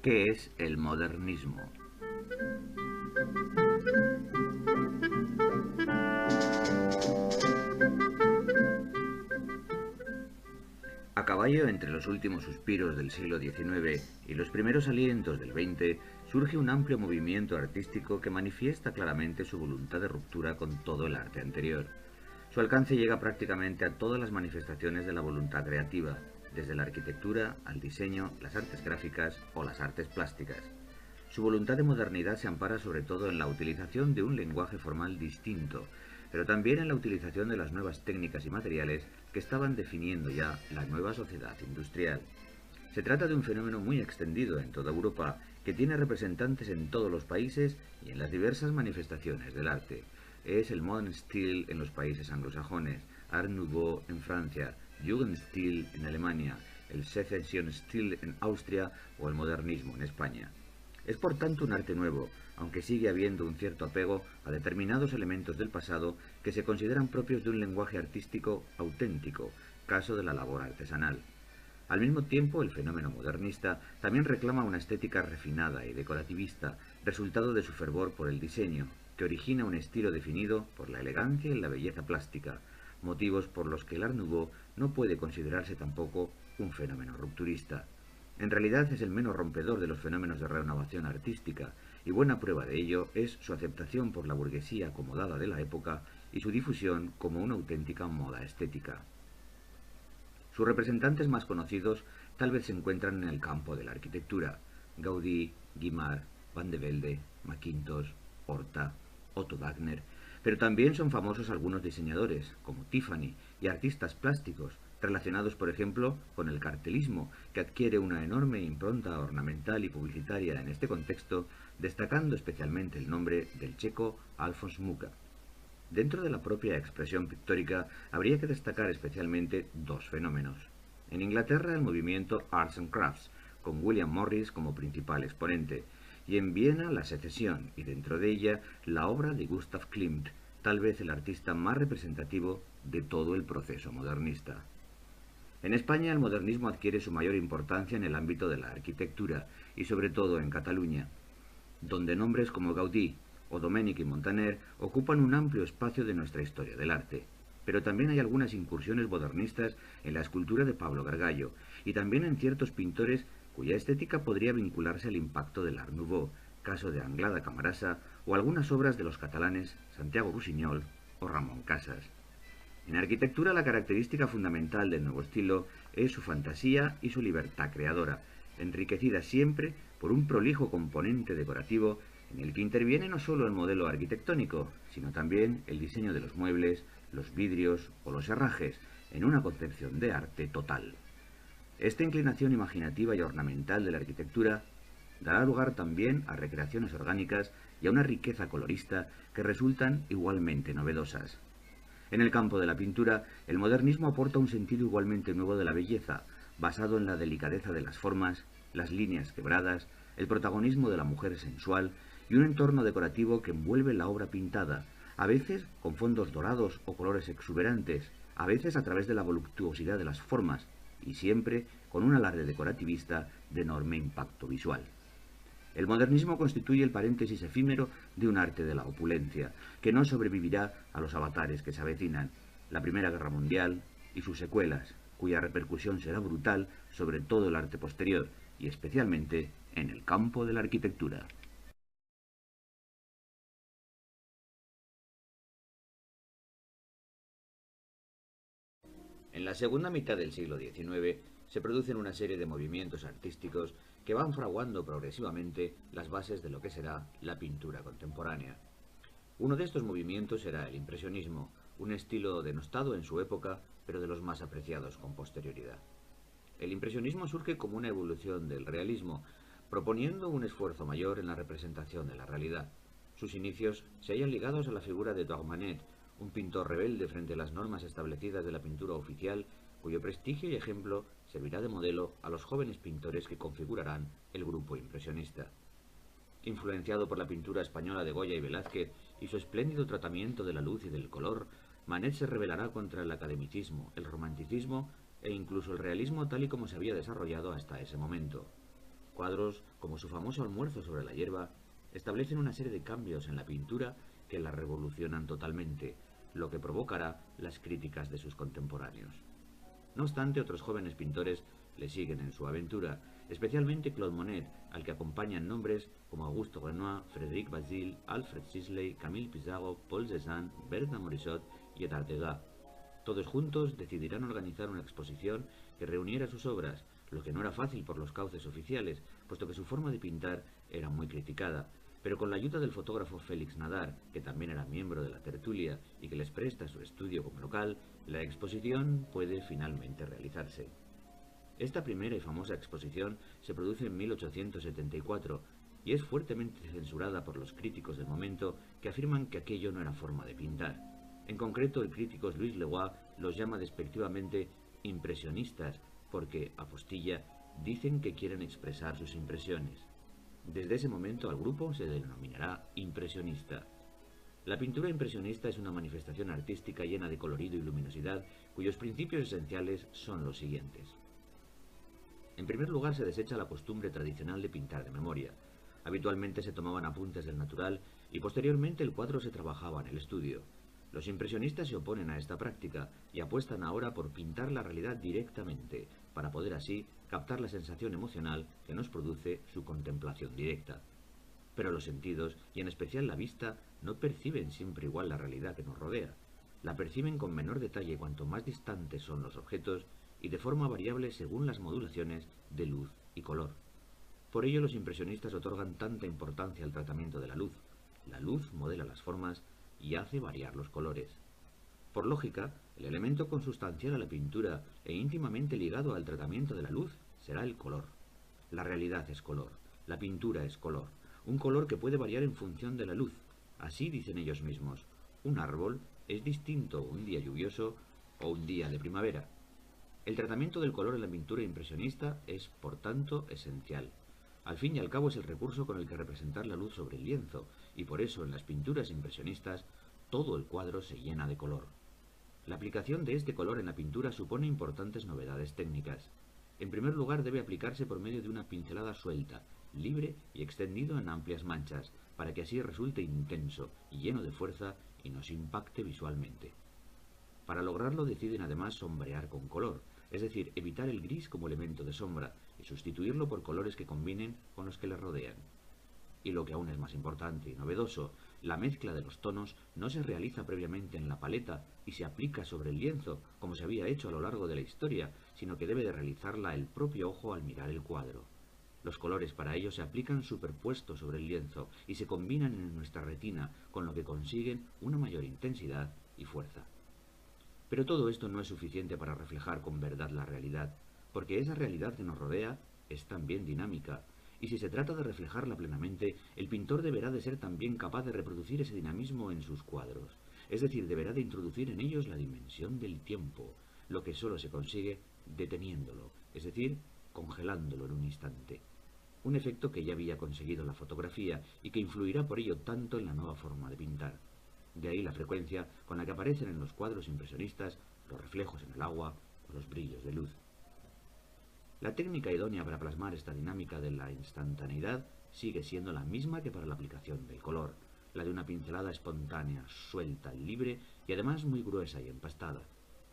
¿Qué es el modernismo? A caballo entre los últimos suspiros del siglo XIX y los primeros alientos del XX, surge un amplio movimiento artístico que manifiesta claramente su voluntad de ruptura con todo el arte anterior. Su alcance llega prácticamente a todas las manifestaciones de la voluntad creativa, desde la arquitectura al diseño, las artes gráficas o las artes plásticas. Su voluntad de modernidad se ampara sobre todo en la utilización de un lenguaje formal distinto, pero también en la utilización de las nuevas técnicas y materiales que estaban definiendo ya la nueva sociedad industrial. Se trata de un fenómeno muy extendido en toda Europa, que tiene representantes en todos los países y en las diversas manifestaciones del arte. Es el Modern Stil en los países anglosajones, Art Nouveau en Francia, Jugendstil en Alemania, el Sezessionsstil en Austria o el modernismo en España. Es por tanto un arte nuevo, aunque sigue habiendo un cierto apego a determinados elementos del pasado que se consideran propios de un lenguaje artístico auténtico, caso de la labor artesanal. Al mismo tiempo, el fenómeno modernista también reclama una estética refinada y decorativista, resultado de su fervor por el diseño, que origina un estilo definido por la elegancia y la belleza plástica, motivos por los que el Art Nouveau no puede considerarse tampoco un fenómeno rupturista. En realidad es el menos rompedor de los fenómenos de renovación artística, y buena prueba de ello es su aceptación por la burguesía acomodada de la época y su difusión como una auténtica moda estética. Sus representantes más conocidos tal vez se encuentran en el campo de la arquitectura: Gaudí, Guimard, Van de Velde, Mackintosh, Horta, Otto Wagner, pero también son famosos algunos diseñadores, como Tiffany, y artistas plásticos, relacionados por ejemplo con el cartelismo, que adquiere una enorme impronta ornamental y publicitaria en este contexto, destacando especialmente el nombre del checo Alfons Mucha. Dentro de la propia expresión pictórica habría que destacar especialmente dos fenómenos. En Inglaterra, el movimiento Arts and Crafts, con William Morris como principal exponente, y en Viena la Secesión, y dentro de ella la obra de Gustav Klimt, tal vez el artista más representativo de todo el proceso modernista. En España el modernismo adquiere su mayor importancia en el ámbito de la arquitectura, y sobre todo en Cataluña, donde nombres como Gaudí o Domènech y Montaner ocupan un amplio espacio de nuestra historia del arte. Pero también hay algunas incursiones modernistas en la escultura de Pablo Gargallo, y también en ciertos pintores cuya estética podría vincularse al impacto del Art Nouveau, caso de Anglada Camarasa, o algunas obras de los catalanes Santiago Rusiñol o Ramón Casas. En arquitectura, la característica fundamental del nuevo estilo es su fantasía y su libertad creadora, enriquecida siempre por un prolijo componente decorativo en el que interviene no solo el modelo arquitectónico, sino también el diseño de los muebles, los vidrios o los herrajes, en una concepción de arte total. Esta inclinación imaginativa y ornamental de la arquitectura dará lugar también a recreaciones orgánicas y a una riqueza colorista que resultan igualmente novedosas. En el campo de la pintura, el modernismo aporta un sentido igualmente nuevo de la belleza, basado en la delicadeza de las formas, las líneas quebradas, el protagonismo de la mujer sensual y un entorno decorativo que envuelve la obra pintada, a veces con fondos dorados o colores exuberantes, a veces a través de la voluptuosidad de las formas, y siempre con un alarde decorativista de enorme impacto visual. El modernismo constituye el paréntesis efímero de un arte de la opulencia, que no sobrevivirá a los avatares que se avecinan, la Primera Guerra Mundial y sus secuelas, cuya repercusión será brutal sobre todo el arte posterior, y especialmente en el campo de la arquitectura. En la segunda mitad del siglo XIX se producen una serie de movimientos artísticos que van fraguando progresivamente las bases de lo que será la pintura contemporánea. Uno de estos movimientos era el impresionismo, un estilo denostado en su época, pero de los más apreciados con posterioridad. El impresionismo surge como una evolución del realismo, proponiendo un esfuerzo mayor en la representación de la realidad. Sus inicios se hallan ligados a la figura de Doigmanet, un pintor rebelde frente a las normas establecidas de la pintura oficial, cuyo prestigio y ejemplo servirá de modelo a los jóvenes pintores que configurarán el grupo impresionista. Influenciado por la pintura española de Goya y Velázquez y su espléndido tratamiento de la luz y del color, Manet se rebelará contra el academicismo, el romanticismo e incluso el realismo tal y como se había desarrollado hasta ese momento. cuadros, como su famoso Almuerzo sobre la hierba, establecen una serie de cambios en la pintura que la revolucionan totalmente, lo que provocará las críticas de sus contemporáneos. No obstante, otros jóvenes pintores le siguen en su aventura, especialmente Claude Monet, al que acompañan nombres como Auguste Renoir, Frédéric Bazille, Alfred Sisley, Camille Pissarro, Paul Cézanne, Berthe Morisot y Édard Degas. Todos juntos decidirán organizar una exposición que reuniera sus obras, lo que no era fácil por los cauces oficiales, puesto que su forma de pintar era muy criticada, pero con la ayuda del fotógrafo Félix Nadar, que también era miembro de la tertulia y que les presta su estudio como local, la exposición puede finalmente realizarse. Esta primera y famosa exposición se produce en 1874 y es fuertemente censurada por los críticos del momento, que afirman que aquello no era forma de pintar. En concreto, el crítico Louis Leroy los llama despectivamente impresionistas, porque, apostilla, dicen que quieren expresar sus impresiones. Desde ese momento al grupo se denominará impresionista. La pintura impresionista es una manifestación artística llena de colorido y luminosidad, cuyos principios esenciales son los siguientes. En primer lugar, se desecha la costumbre tradicional de pintar de memoria. Habitualmente se tomaban apuntes del natural y posteriormente el cuadro se trabajaba en el estudio. Los impresionistas se oponen a esta práctica y apuestan ahora por pintar la realidad directamente, para poder así captar la sensación emocional que nos produce su contemplación directa. Pero los sentidos, y en especial la vista, no perciben siempre igual la realidad que nos rodea. La perciben con menor detalle cuanto más distantes son los objetos y de forma variable según las modulaciones de luz y color. Por ello los impresionistas otorgan tanta importancia al tratamiento de la luz. La luz modela las formas y hace variar los colores. Por lógica, el elemento consustancial a la pintura e íntimamente ligado al tratamiento de la luz será el color. La realidad es color, la pintura es color, un color que puede variar en función de la luz. Así dicen ellos mismos, un árbol es distinto un día lluvioso o un día de primavera. El tratamiento del color en la pintura impresionista es, por tanto, esencial. Al fin y al cabo es el recurso con el que representar la luz sobre el lienzo, y por eso en las pinturas impresionistas todo el cuadro se llena de color. La aplicación de este color en la pintura supone importantes novedades técnicas. En primer lugar, debe aplicarse por medio de una pincelada suelta, libre y extendido en amplias manchas, para que así resulte intenso y lleno de fuerza y nos impacte visualmente. Para lograrlo deciden además sombrear con color, es decir, evitar el gris como elemento de sombra y sustituirlo por colores que combinen con los que le rodean. Y lo que aún es más importante y novedoso, la mezcla de los tonos no se realiza previamente en la paleta y se aplica sobre el lienzo, como se había hecho a lo largo de la historia, sino que debe de realizarla el propio ojo al mirar el cuadro. Los colores para ello se aplican superpuestos sobre el lienzo y se combinan en nuestra retina, con lo que consiguen una mayor intensidad y fuerza. Pero todo esto no es suficiente para reflejar con verdad la realidad, porque esa realidad que nos rodea es también dinámica, y si se trata de reflejarla plenamente, el pintor deberá de ser también capaz de reproducir ese dinamismo en sus cuadros, es decir, deberá de introducir en ellos la dimensión del tiempo, lo que solo se consigue deteniéndolo, es decir, congelándolo en un instante. Un efecto que ya había conseguido la fotografía y que influirá por ello tanto en la nueva forma de pintar. De ahí la frecuencia con la que aparecen en los cuadros impresionistas los reflejos en el agua o los brillos de luz. La técnica idónea para plasmar esta dinámica de la instantaneidad sigue siendo la misma que para la aplicación del color, la de una pincelada espontánea, suelta, libre y además muy gruesa y empastada,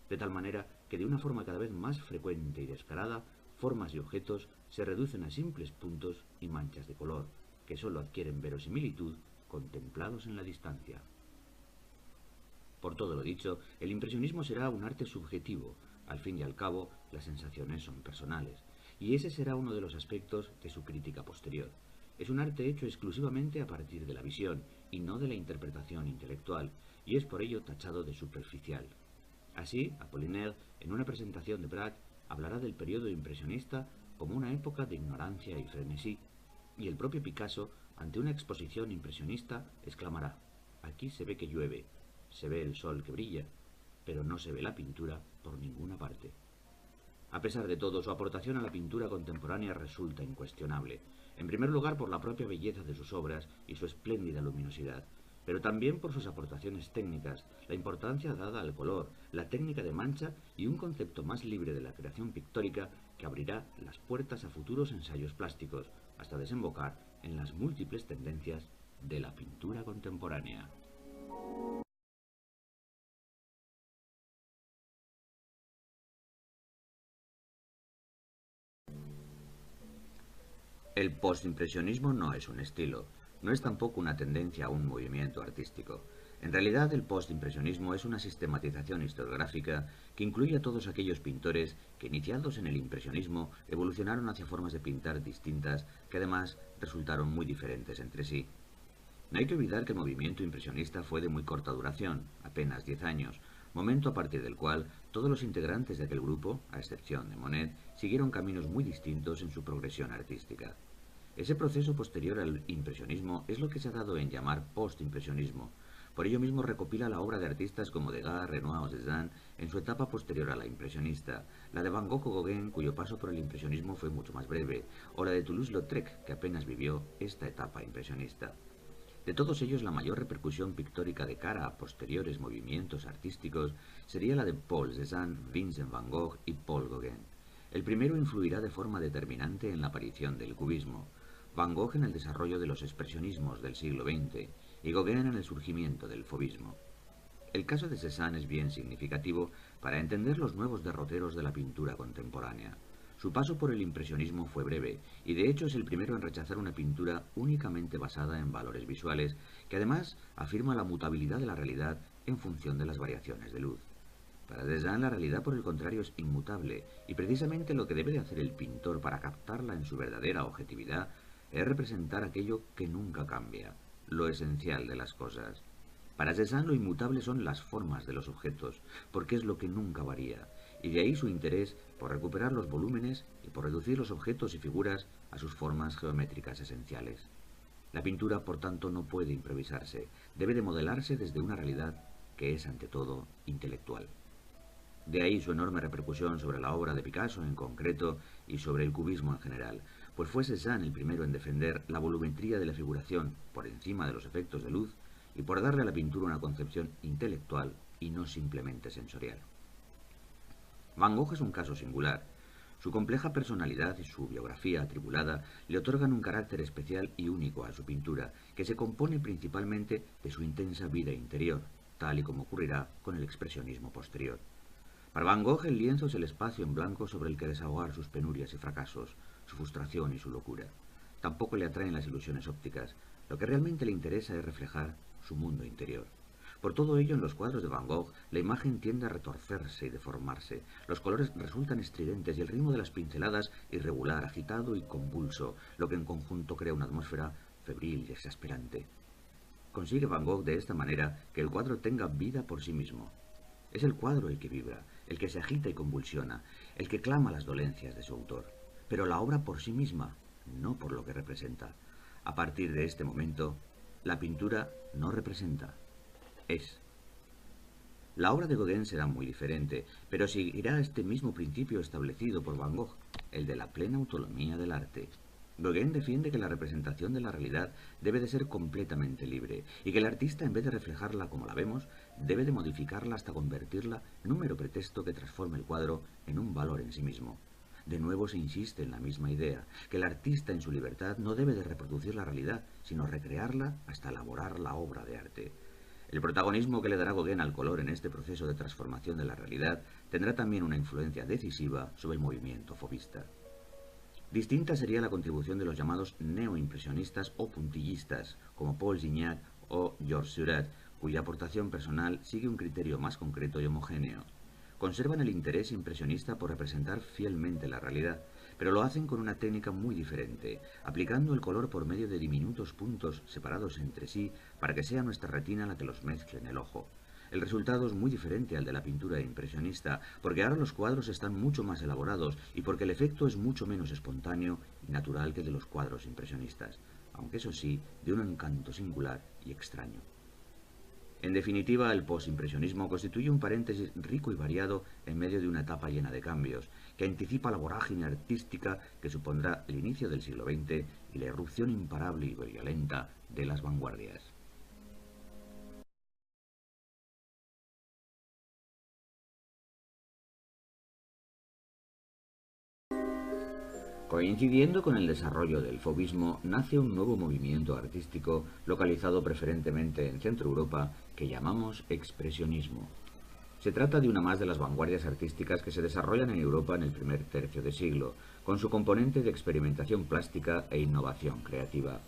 de tal manera que de una forma cada vez más frecuente y descarada, formas y objetos se reducen a simples puntos y manchas de color, que sólo adquieren verosimilitud contemplados en la distancia. Por todo lo dicho, el impresionismo será un arte subjetivo. Al fin y al cabo, las sensaciones son personales, y ese será uno de los aspectos de su crítica posterior. Es un arte hecho exclusivamente a partir de la visión, y no de la interpretación intelectual, y es por ello tachado de superficial. Así, Apollinaire, en una presentación de Prague, hablará del periodo impresionista como una época de ignorancia y frenesí, y el propio Picasso, ante una exposición impresionista, exclamará: «Aquí se ve que llueve, se ve el sol que brilla, pero no se ve la pintura por ninguna parte». A pesar de todo, su aportación a la pintura contemporánea resulta incuestionable, en primer lugar por la propia belleza de sus obras y su espléndida luminosidad, pero también por sus aportaciones técnicas, la importancia dada al color, la técnica de mancha y un concepto más libre de la creación pictórica que que abrirá las puertas a futuros ensayos plásticos, hasta desembocar en las múltiples tendencias de la pintura contemporánea. El postimpresionismo no es un estilo, no es tampoco una tendencia a un movimiento artístico. En realidad, el postimpresionismo es una sistematización historiográfica que incluye a todos aquellos pintores que, iniciados en el impresionismo, evolucionaron hacia formas de pintar distintas que además resultaron muy diferentes entre sí. No hay que olvidar que el movimiento impresionista fue de muy corta duración, apenas 10 años, momento a partir del cual todos los integrantes de aquel grupo, a excepción de Monet, siguieron caminos muy distintos en su progresión artística. Ese proceso posterior al impresionismo es lo que se ha dado en llamar postimpresionismo. Por ello mismo recopila la obra de artistas como Degas, Renoir o Cézanne en su etapa posterior a la impresionista, la de Van Gogh o Gauguin, cuyo paso por el impresionismo fue mucho más breve, o la de Toulouse-Lautrec, que apenas vivió esta etapa impresionista. De todos ellos, la mayor repercusión pictórica de cara a posteriores movimientos artísticos sería la de Paul Cézanne, Vincent van Gogh y Paul Gauguin. El primero influirá de forma determinante en la aparición del cubismo, Van Gogh en el desarrollo de los expresionismos del siglo XX y Gauguin en el surgimiento del fauvismo. El caso de Cézanne es bien significativo para entender los nuevos derroteros de la pintura contemporánea. Su paso por el impresionismo fue breve, y de hecho es el primero en rechazar una pintura únicamente basada en valores visuales, que además afirma la mutabilidad de la realidad en función de las variaciones de luz. Para Cézanne la realidad, por el contrario, es inmutable, y precisamente lo que debe de hacer el pintor para captarla en su verdadera objetividad es representar aquello que nunca cambia, lo esencial de las cosas. Para Cézanne lo inmutable son las formas de los objetos, porque es lo que nunca varía, y de ahí su interés por recuperar los volúmenes y por reducir los objetos y figuras a sus formas geométricas esenciales. La pintura, por tanto, no puede improvisarse, debe de modelarse desde una realidad que es, ante todo, intelectual. De ahí su enorme repercusión sobre la obra de Picasso en concreto y sobre el cubismo en general, pues fue Cézanne el primero en defender la volumetría de la figuración por encima de los efectos de luz y por darle a la pintura una concepción intelectual y no simplemente sensorial. Van Gogh es un caso singular. Su compleja personalidad y su biografía atribulada le otorgan un carácter especial y único a su pintura, que se compone principalmente de su intensa vida interior, tal y como ocurrirá con el expresionismo posterior. Para Van Gogh el lienzo es el espacio en blanco sobre el que desahogar sus penurias y fracasos, su frustración y su locura. Tampoco le atraen las ilusiones ópticas. Lo que realmente le interesa es reflejar su mundo interior. Por todo ello, en los cuadros de Van Gogh, la imagen tiende a retorcerse y deformarse. Los colores resultan estridentes y el ritmo de las pinceladas irregular, agitado y convulso, lo que en conjunto crea una atmósfera febril y exasperante. Consigue Van Gogh de esta manera que el cuadro tenga vida por sí mismo. Es el cuadro el que vibra, el que se agita y convulsiona, el que clama las dolencias de su autor. Pero la obra por sí misma, no por lo que representa. A partir de este momento, la pintura no representa, es. La obra de Gauguin será muy diferente, pero seguirá este mismo principio establecido por Van Gogh, el de la plena autonomía del arte. Gauguin defiende que la representación de la realidad debe de ser completamente libre, y que el artista, en vez de reflejarla como la vemos, debe de modificarla hasta convertirla en un mero pretexto que transforme el cuadro en un valor en sí mismo. De nuevo se insiste en la misma idea, que el artista en su libertad no debe de reproducir la realidad, sino recrearla hasta elaborar la obra de arte. El protagonismo que le dará Gauguin al color en este proceso de transformación de la realidad tendrá también una influencia decisiva sobre el movimiento fauvista. Distinta sería la contribución de los llamados neoimpresionistas o puntillistas, como Paul Signac o Georges Seurat, cuya aportación personal sigue un criterio más concreto y homogéneo. Conservan el interés impresionista por representar fielmente la realidad, pero lo hacen con una técnica muy diferente, aplicando el color por medio de diminutos puntos separados entre sí para que sea nuestra retina la que los mezcle en el ojo. El resultado es muy diferente al de la pintura impresionista, porque ahora los cuadros están mucho más elaborados y porque el efecto es mucho menos espontáneo y natural que el de los cuadros impresionistas, aunque eso sí, de un encanto singular y extraño. En definitiva, el posimpresionismo constituye un paréntesis rico y variado en medio de una etapa llena de cambios, que anticipa la vorágine artística que supondrá el inicio del siglo XX y la irrupción imparable y violenta de las vanguardias. Coincidiendo con el desarrollo del fauvismo, nace un nuevo movimiento artístico localizado preferentemente en Centro Europa que llamamos expresionismo. Se trata de una más de las vanguardias artísticas que se desarrollan en Europa en el primer tercio de siglo, con su componente de experimentación plástica e innovación creativa.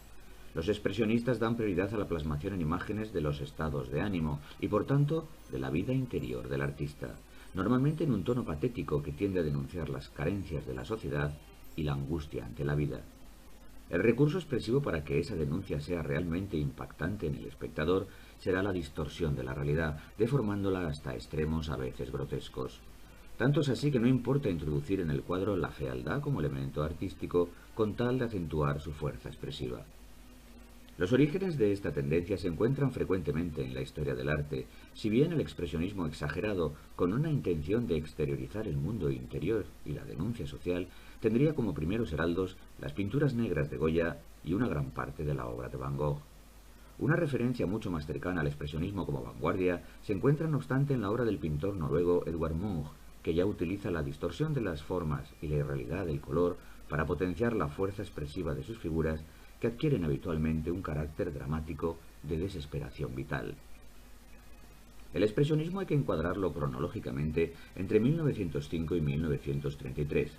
Los expresionistas dan prioridad a la plasmación en imágenes de los estados de ánimo y, por tanto, de la vida interior del artista, normalmente en un tono patético que tiende a denunciar las carencias de la sociedad y la angustia ante la vida. El recurso expresivo para que esa denuncia sea realmente impactante en el espectador será la distorsión de la realidad, deformándola hasta extremos a veces grotescos. Tanto es así que no importa introducir en el cuadro la fealdad como elemento artístico con tal de acentuar su fuerza expresiva. Los orígenes de esta tendencia se encuentran frecuentemente en la historia del arte, si bien el expresionismo exagerado, con una intención de exteriorizar el mundo interior y la denuncia social, tendría como primeros heraldos las pinturas negras de Goya y una gran parte de la obra de Van Gogh. Una referencia mucho más cercana al expresionismo como vanguardia se encuentra no obstante en la obra del pintor noruego Edvard Munch, que ya utiliza la distorsión de las formas y la irrealidad del color para potenciar la fuerza expresiva de sus figuras, que adquieren habitualmente un carácter dramático de desesperación vital. El expresionismo hay que encuadrarlo cronológicamente entre 1905 y 1933.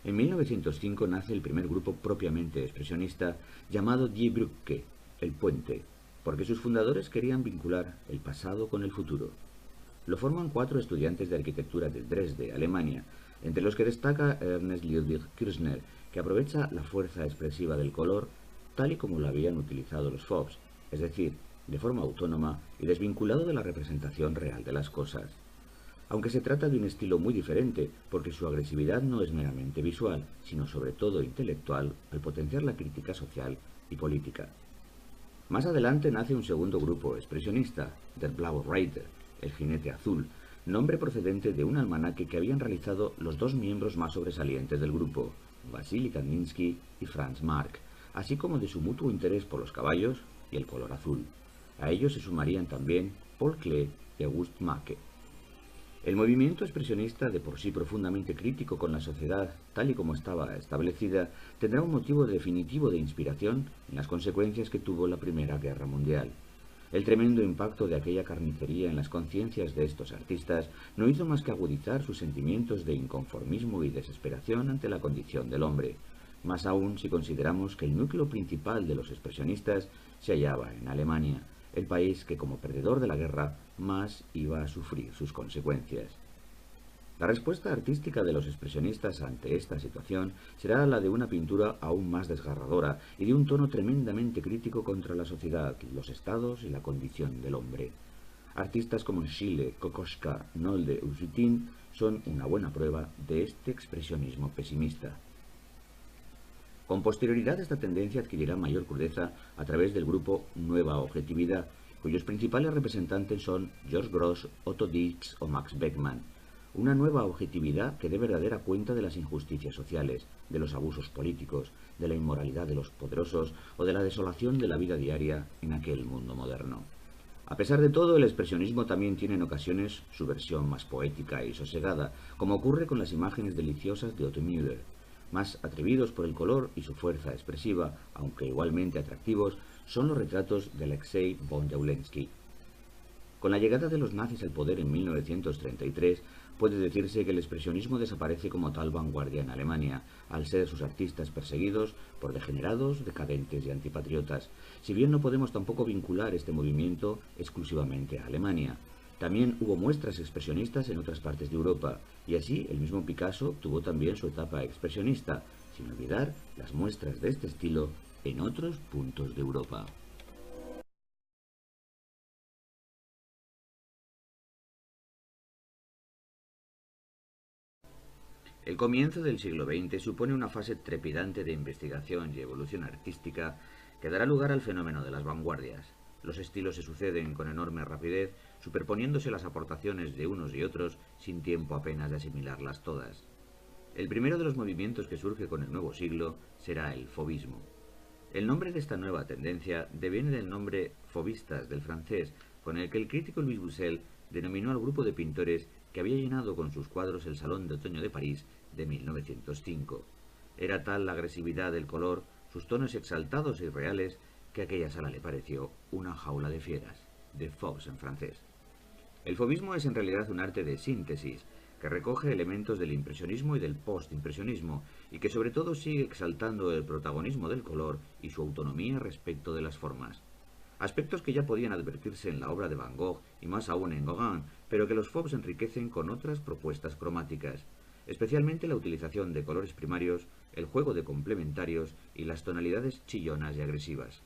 En 1905 nace el primer grupo propiamente expresionista llamado Die Brücke, el puente, porque sus fundadores querían vincular el pasado con el futuro. Lo forman 4 estudiantes de arquitectura de Dresde, Alemania, entre los que destaca Ernst Ludwig Kirchner, que aprovecha la fuerza expresiva del color tal y como lo habían utilizado los Fauves, es decir, de forma autónoma y desvinculado de la representación real de las cosas. Aunque se trata de un estilo muy diferente, porque su agresividad no es meramente visual, sino sobre todo intelectual, al potenciar la crítica social y política. Más adelante nace un segundo grupo expresionista, Der Blaue Reiter, el jinete azul, nombre procedente de un almanaque que habían realizado los 2 miembros más sobresalientes del grupo, Wassily Kandinsky y Franz Marc, así como de su mutuo interés por los caballos y el color azul. A ellos se sumarían también Paul Klee y August Macke. El movimiento expresionista, de por sí profundamente crítico con la sociedad tal y como estaba establecida, tendrá un motivo definitivo de inspiración en las consecuencias que tuvo la Primera Guerra Mundial. El tremendo impacto de aquella carnicería en las conciencias de estos artistas no hizo más que agudizar sus sentimientos de inconformismo y desesperación ante la condición del hombre, más aún si consideramos que el núcleo principal de los expresionistas se hallaba en Alemania, el país que como perdedor de la guerra más iba a sufrir sus consecuencias. La respuesta artística de los expresionistas ante esta situación será la de una pintura aún más desgarradora y de un tono tremendamente crítico contra la sociedad, los estados y la condición del hombre. Artistas como Schiele, Kokoschka, Nolde y Sutin son una buena prueba de este expresionismo pesimista. Con posterioridad esta tendencia adquirirá mayor crudeza a través del grupo Nueva Objetividad, cuyos principales representantes son George Grosz, Otto Dix o Max Beckmann. Una nueva objetividad que dé verdadera cuenta de las injusticias sociales, de los abusos políticos, de la inmoralidad de los poderosos o de la desolación de la vida diaria en aquel mundo moderno. A pesar de todo, el expresionismo también tiene en ocasiones su versión más poética y sosegada, como ocurre con las imágenes deliciosas de Otto Müller. Más atrevidos por el color y su fuerza expresiva, aunque igualmente atractivos, son los retratos de Alexei von Jawlensky. Con la llegada de los nazis al poder en 1933, puede decirse que el expresionismo desaparece como tal vanguardia en Alemania, al ser sus artistas perseguidos por degenerados, decadentes y antipatriotas, si bien no podemos tampoco vincular este movimiento exclusivamente a Alemania. También hubo muestras expresionistas en otras partes de Europa, y así el mismo Picasso tuvo también su etapa expresionista, sin olvidar las muestras de este estilo en otros puntos de Europa. El comienzo del siglo XX supone una fase trepidante de investigación y evolución artística que dará lugar al fenómeno de las vanguardias. Los estilos se suceden con enorme rapidez, superponiéndose las aportaciones de unos y otros sin tiempo apenas de asimilarlas todas. El primero de los movimientos que surge con el nuevo siglo será el fauvismo. El nombre de esta nueva tendencia deviene del nombre fauvistas del francés, con el que el crítico Louis Bussel denominó al grupo de pintores que había llenado con sus cuadros el Salón de Otoño de París de 1905. Era tal la agresividad del color, sus tonos exaltados e irreales, que aquella sala le pareció una jaula de fieras, de faux en francés. El fauvismo es en realidad un arte de síntesis, que recoge elementos del impresionismo y del postimpresionismo, y que sobre todo sigue exaltando el protagonismo del color y su autonomía respecto de las formas. Aspectos que ya podían advertirse en la obra de Van Gogh y más aún en Gauguin, pero que los fauves enriquecen con otras propuestas cromáticas, especialmente la utilización de colores primarios, el juego de complementarios y las tonalidades chillonas y agresivas.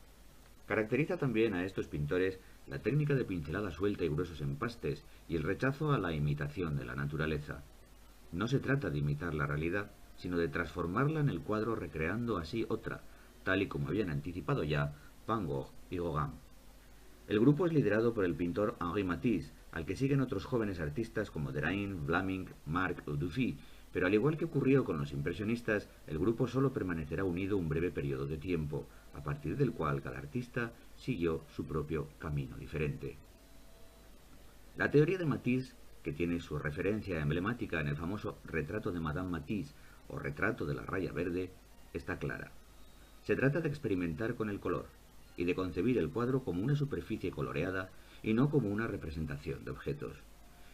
Caracteriza también a estos pintores la técnica de pincelada suelta y gruesos empastes y el rechazo a la imitación de la naturaleza. No se trata de imitar la realidad, sino de transformarla en el cuadro recreando así otra, tal y como habían anticipado ya Van Gogh y Gauguin. El grupo es liderado por el pintor Henri Matisse, al que siguen otros jóvenes artistas como Derain, Vlaminck, Marc o Dufy, pero al igual que ocurrió con los impresionistas, el grupo solo permanecerá unido un breve periodo de tiempo, a partir del cual cada artista siguió su propio camino diferente. La teoría de Matisse, que tiene su referencia emblemática en el famoso retrato de Madame Matisse o retrato de la raya verde, está clara. Se trata de experimentar con el color y de concebir el cuadro como una superficie coloreada y no como una representación de objetos.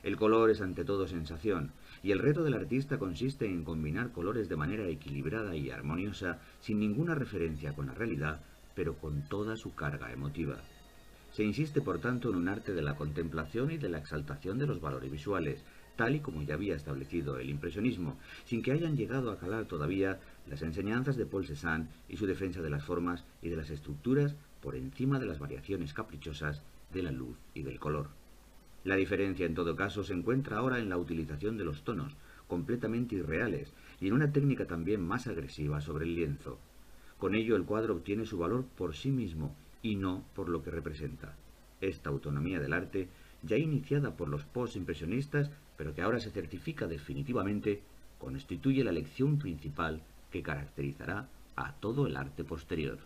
El color es ante todo sensación, y el reto del artista consiste en combinar colores de manera equilibrada y armoniosa, sin ninguna referencia con la realidad, pero con toda su carga emotiva. Se insiste, por tanto, en un arte de la contemplación y de la exaltación de los valores visuales, tal y como ya había establecido el impresionismo, sin que hayan llegado a calar todavía las enseñanzas de Paul Cézanne y su defensa de las formas y de las estructuras por encima de las variaciones caprichosas de la luz y del color. La diferencia, en todo caso, se encuentra ahora en la utilización de los tonos, completamente irreales, y en una técnica también más agresiva sobre el lienzo. Con ello el cuadro obtiene su valor por sí mismo y no por lo que representa. Esta autonomía del arte, ya iniciada por los postimpresionistas, pero que ahora se certifica definitivamente, constituye la lección principal que caracterizará a todo el arte posterior.